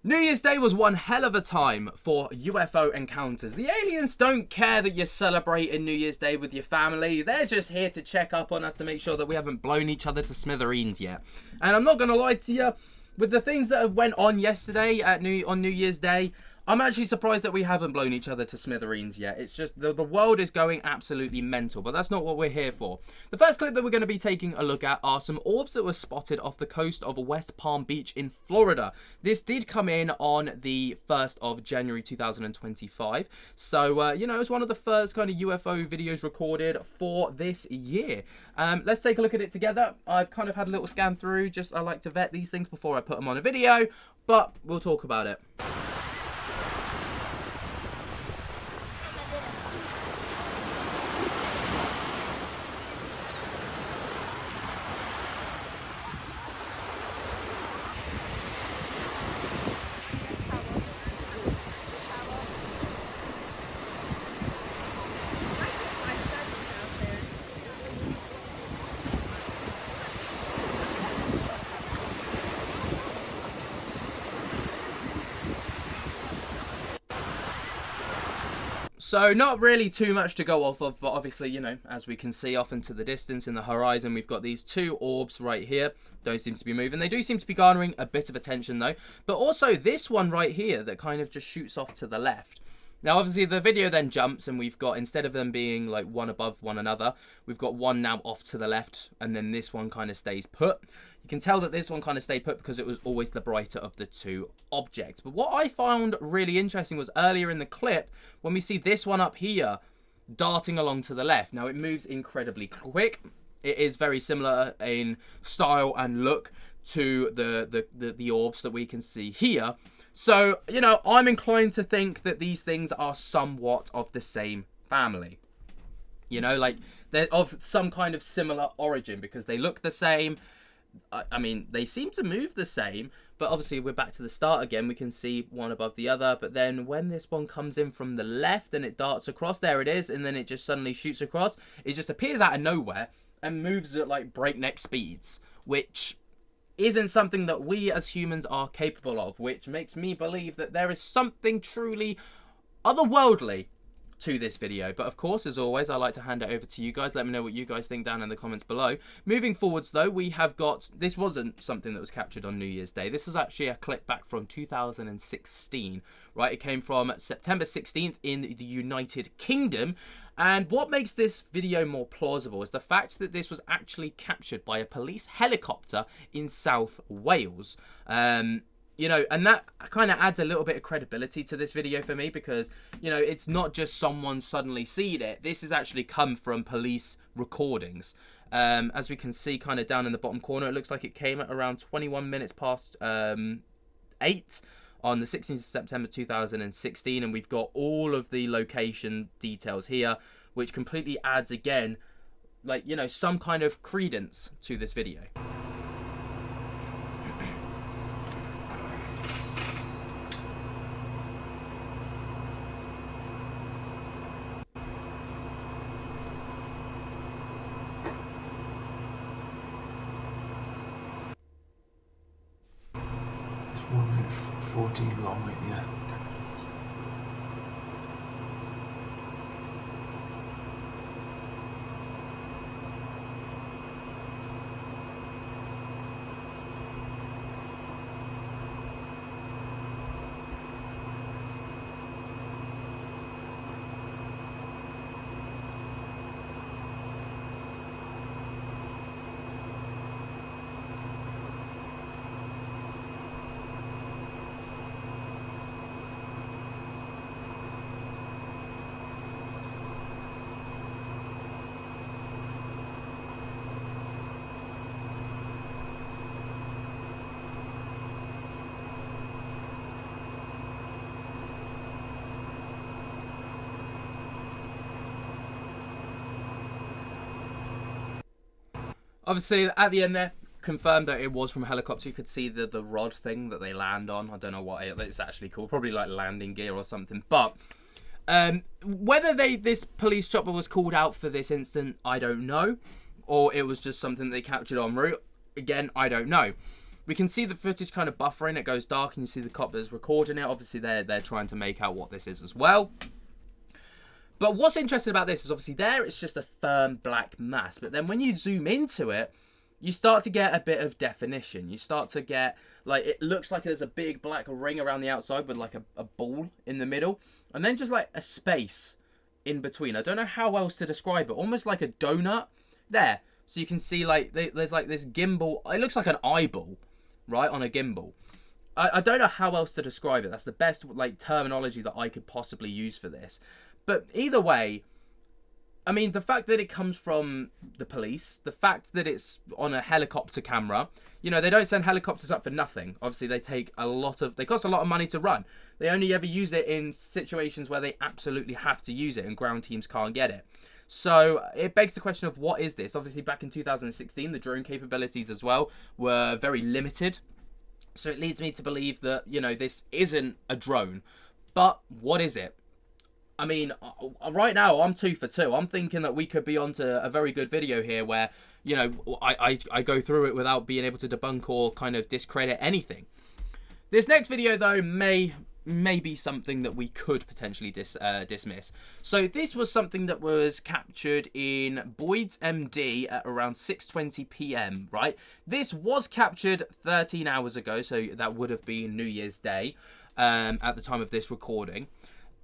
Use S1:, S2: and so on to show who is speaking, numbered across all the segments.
S1: New Year's Day was one hell of a time for UFO encounters. The aliens don't care that you're celebrating New Year's Day with your family. They're just here to check up on us to make sure that we haven't blown each other to smithereens yet. And I'm not going to lie to you, with the things that have went on yesterday on New Year's Day, I'm actually surprised that we haven't blown each other to smithereens yet. It's just the world is going absolutely mental, but that's not what we're here for. The first clip that we're going to be taking a look at are some orbs that were spotted off the coast of West Palm Beach in Florida. This did come in on the 1st of January 2025. So, you know, it's one of the first kind of UFO videos recorded for this year. Let's take a look at it together. I've kind of had a little scan through. I like to vet these things before I put them on a video, but we'll talk about it. So not really too much to go off of, but obviously, you know, as we can see off into the distance in the horizon, we've got these two orbs right here. Don't seem to be moving. They do seem to be garnering a bit of attention though. But also this one right here that kind of just shoots off to the left. Now, obviously, the video then jumps and we've got, instead of them being like one above one another, we've got one now off to the left and then this one kind of stays put. You can tell that this one kind of stayed put because it was always the brighter of the two objects. But what I found really interesting was earlier in the clip, when we see this one up here darting along to the left. Now, it moves incredibly quick. It is very similar in style and look to the orbs that we can see here. So, you know, I'm inclined to think that these things are somewhat of the same family. You know, like, they're of some kind of similar origin because they look the same. I mean, they seem to move the same, but obviously we're back to the start again. We can see one above the other, but then when this one comes in from the left and it darts across, there it is, and then it just suddenly shoots across. It just appears out of nowhere and moves at, like, breakneck speeds, which isn't something that we as humans are capable of, which makes me believe that there is something truly otherworldly to this video. But of course, as always, I like to hand it over to you guys. Let me know what you guys think down in the comments below. Moving forwards though, we have got, this wasn't something that was captured on New Year's Day. This was actually a clip back from 2016, right? It came from September 16th in the United Kingdom. And what makes this video more plausible is the fact that this was actually captured by a police helicopter in South Wales. You know, and that kind of adds a little bit of credibility to this video for me because, you know, it's not just someone suddenly seen it. This has actually come from police recordings. As we can see kind of down in the bottom corner, it looks like it came at around 21 minutes past 8 on the 16th of September 2016. And we've got all of the location details here, which completely adds, again, like, you know, some kind of credence to this video.
S2: It's 1 minute 14 long, yeah.
S1: Obviously, at the end there, confirmed that it was from a helicopter. You could see the rod thing that they land on. I don't know what it's actually called. Probably like landing gear or something. But whether this police chopper was called out for this incident, I don't know. Or it was just something they captured en route. Again, I don't know. We can see the footage kind of buffering. It goes dark and you see the coppers recording it. Obviously, they're trying to make out what this is as well. But what's interesting about this is obviously there it's just a firm black mass. But then when you zoom into it, you start to get a bit of definition. You start to get, like, it looks like there's a big black ring around the outside with like a ball in the middle. And then just like a space in between. I don't know how else to describe it. Almost like a donut there. So you can see like there's like this gimbal. It looks like an eyeball, right, on a gimbal. I don't know how else to describe it. That's the best like terminology that I could possibly use for this. But either way, I mean, the fact that it comes from the police, the fact that it's on a helicopter camera, you know, they don't send helicopters up for nothing. Obviously, they cost a lot of money to run. They only ever use it in situations where they absolutely have to use it and ground teams can't get it. So it begs the question of what is this? Obviously, back in 2016, the drone capabilities as well were very limited. So it leads me to believe that, you know, this isn't a drone. But what is it? I mean, right now, I'm 2 for 2. I'm thinking that we could be onto a very good video here where, you know, I go through it without being able to debunk or kind of discredit anything. This next video, though, may be something that we could potentially dismiss. So this was something that was captured in Boyd's MD at around 6:20 p.m, right? This was captured 13 hours ago, so that would have been New Year's Day at the time of this recording.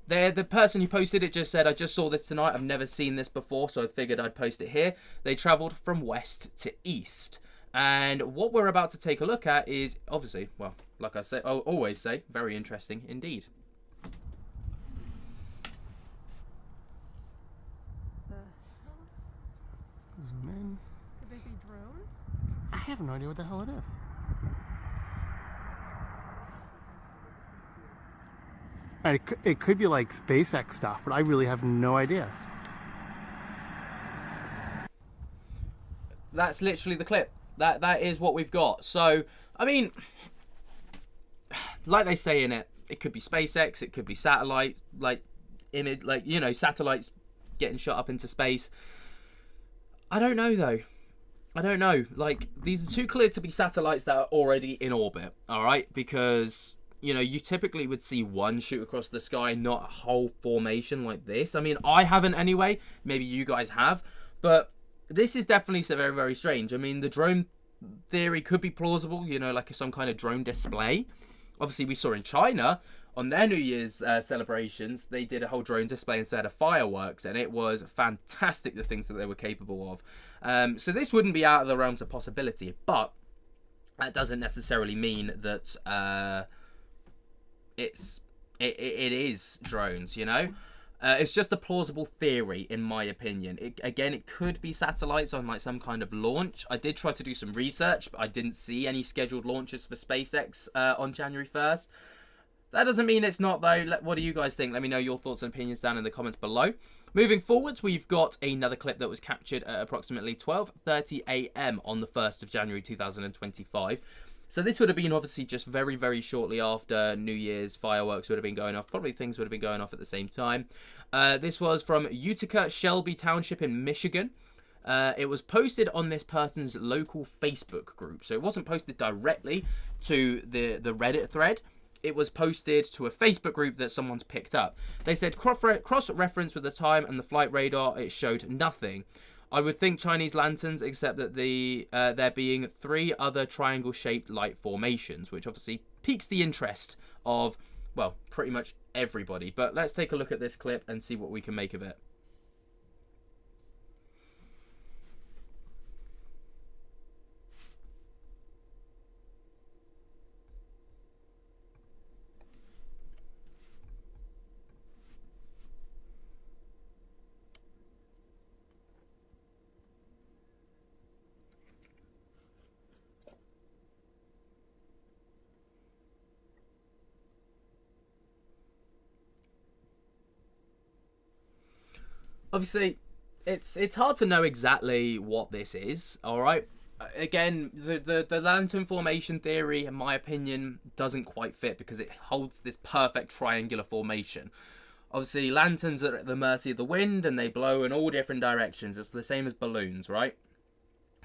S1: The person who posted it just said, I just saw this tonight. I've never seen this before, so I figured I'd post it here. They travelled from west to east. And what we're about to take a look at is, obviously, well, like I say, I'll always say, very interesting indeed.
S3: Zoom in.
S4: Could they be drones?
S3: I have no idea what the hell it is. And it could be like SpaceX stuff, but I really have no idea.
S1: That's literally the clip. That is what we've got. So, I mean, like they say in it, it could be SpaceX, it could be satellite, like image, like, you know, satellites getting shot up into space. I don't know though. I don't know. Like, these are too clear to be satellites that are already in orbit. All right, because, you know, you typically would see one shoot across the sky, not a whole formation like this. I mean, I haven't anyway. Maybe you guys have. But this is definitely so very, very strange. I mean, the drone theory could be plausible, you know, like some kind of drone display. Obviously, we saw in China, on their New Year's celebrations, they did a whole drone display instead of fireworks. And it was fantastic, the things that they were capable of. So this wouldn't be out of the realms of possibility. But that doesn't necessarily mean that it is drones, you know. It's just a plausible theory, in my opinion. Again, it could be satellites on like some kind of launch. I did try to do some research, but I didn't see any scheduled launches for SpaceX on January 1st. That doesn't mean it's not, though. What do you guys think? Let me know your thoughts and opinions down in the comments below. Moving forwards, we've got another clip that was captured at approximately 12:30 a.m. on the 1st of January 2025. So this would have been obviously just very, very shortly after New Year's. Fireworks would have been going off. Probably things would have been going off at the same time. This was from Utica, Shelby Township in Michigan. It was posted on this person's local Facebook group. So it wasn't posted directly to the Reddit thread. It was posted to a Facebook group that someone's picked up. They said cross-reference with the time and the flight radar, it showed nothing. I would think Chinese lanterns, except that there being 3 other triangle-shaped light formations, which obviously piques the interest of, well, pretty much everybody. But let's take a look at this clip and see what we can make of it. Obviously, it's hard to know exactly what this is, all right? Again, the lantern formation theory, in my opinion, doesn't quite fit because it holds this perfect triangular formation. Obviously, lanterns are at the mercy of the wind and they blow in all different directions. It's the same as balloons, right?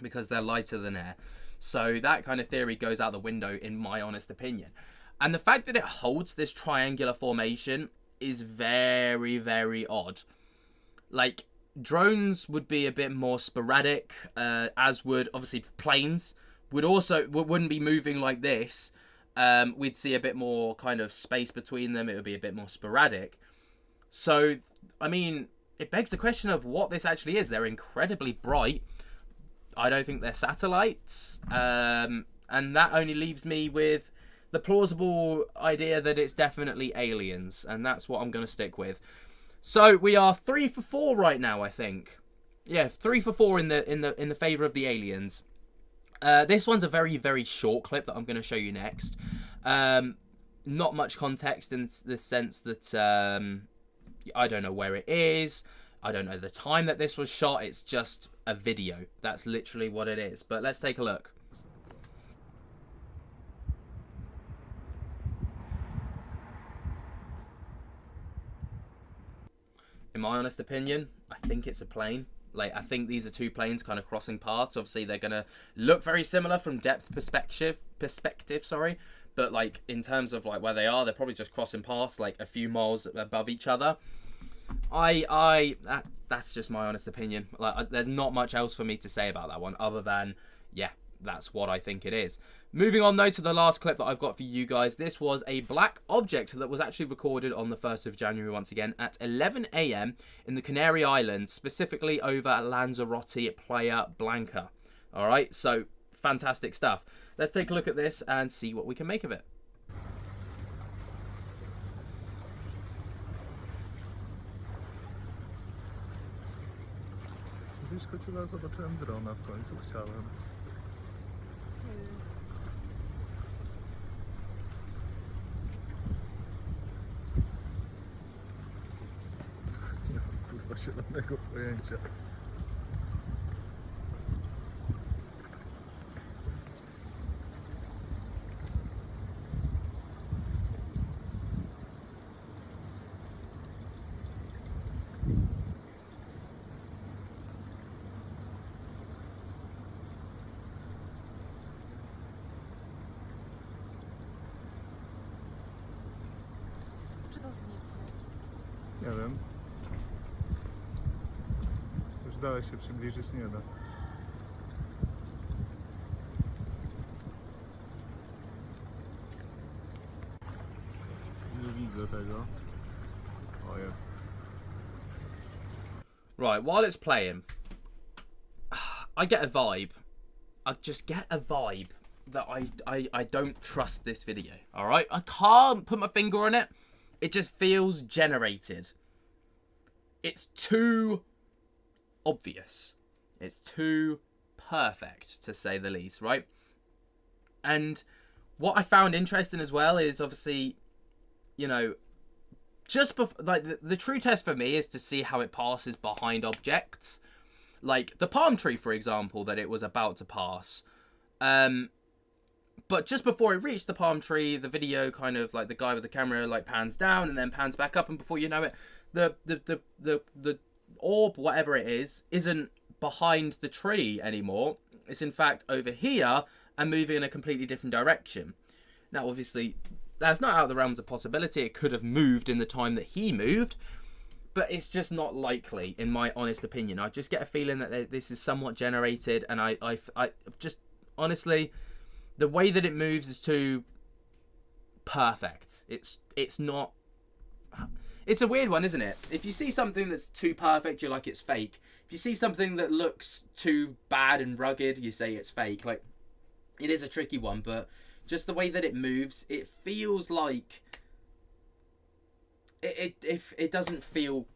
S1: Because they're lighter than air. So that kind of theory goes out the window, in my honest opinion. And the fact that it holds this triangular formation is very, very odd. Like, drones would be a bit more sporadic, as would, obviously, planes wouldn't be moving like this. We'd see a bit more kind of space between them. It would be a bit more sporadic. So, I mean, it begs the question of what this actually is. They're incredibly bright. I don't think they're satellites. And that only leaves me with the plausible idea that it's definitely aliens. And that's what I'm going to stick with. So we are 3 for 4 right now, I think. Yeah, 3 for 4 in the favor of the aliens. This one's a very, very short clip that I'm going to show you next. Not much context in the sense that I don't know where it is. I don't know the time that this was shot. It's just a video. That's literally what it is. But let's take a look. In my honest opinion, I think it's a plane. Like, I think these are two planes kind of crossing paths. Obviously, they're going to look very similar from depth perspective, sorry. But, like, in terms of, like, where they are, they're probably just crossing paths, like, a few miles above each other. That's just my honest opinion. Like, there's not much else for me to say about that one other than, yeah, that's what I think it is. Moving on, though, to the last clip that I've got for you guys. This was a black object that was actually recorded on the 1st of January, once again, at 11 a.m. in the Canary Islands, specifically over Lanzarote, Playa Blanca. All right, so fantastic stuff. Let's take a look at this and see what we can make of it.
S4: Wyskoczyła, zobaczyłem drona w końcu, chciałem. Nie mam kurwa zielonego pojęcia. Nie wiem. Już dalej się przybliżyć nie da. Nie widzę tego. O, jest.
S1: Right, while it's playing, I get a vibe. I just get a vibe that I don't trust this video. All right? I can't put my finger on it. It just feels generated. It's too obvious. It's too perfect, to say the least, right? And what I found interesting as well is, obviously, you know, just before, like, the true test for me is to see how it passes behind objects. Like the palm tree, for example, that it was about to pass. But just before it reached the palm tree, the video kind of, like, the guy with the camera, like, pans down and then pans back up, and before you know it, the orb, whatever it is, isn't behind the tree anymore. It's in fact over here and moving in a completely different direction. Now, obviously, that's not out of the realms of possibility. It could have moved in the time that he moved, but it's just not likely, in my honest opinion. I just get a feeling that this is somewhat generated, and I just, honestly, the way that it moves is too perfect. It's not... It's a weird one, isn't it? If you see something that's too perfect, you're like, it's fake. If you see something that looks too bad and rugged, you say it's fake. Like, it is a tricky one, but just the way that it moves, it feels like... It doesn't feel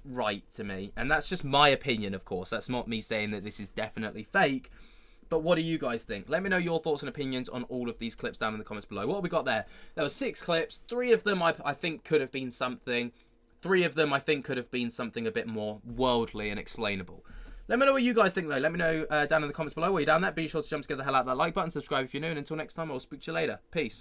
S1: right to me. And that's just my opinion, of course. That's not me saying that this is definitely fake. But what do you guys think? Let me know your thoughts and opinions on all of these clips down in the comments below. What have we got there? There were 6 clips. 3 of them I think could have been something. 3 of them I think could have been something a bit more worldly and explainable. Let me know what you guys think, though. Let me know down in the comments below. While you're down there, be sure to jump to get the hell out of that like button. Subscribe if you're new. And until next time, I'll speak to you later. Peace.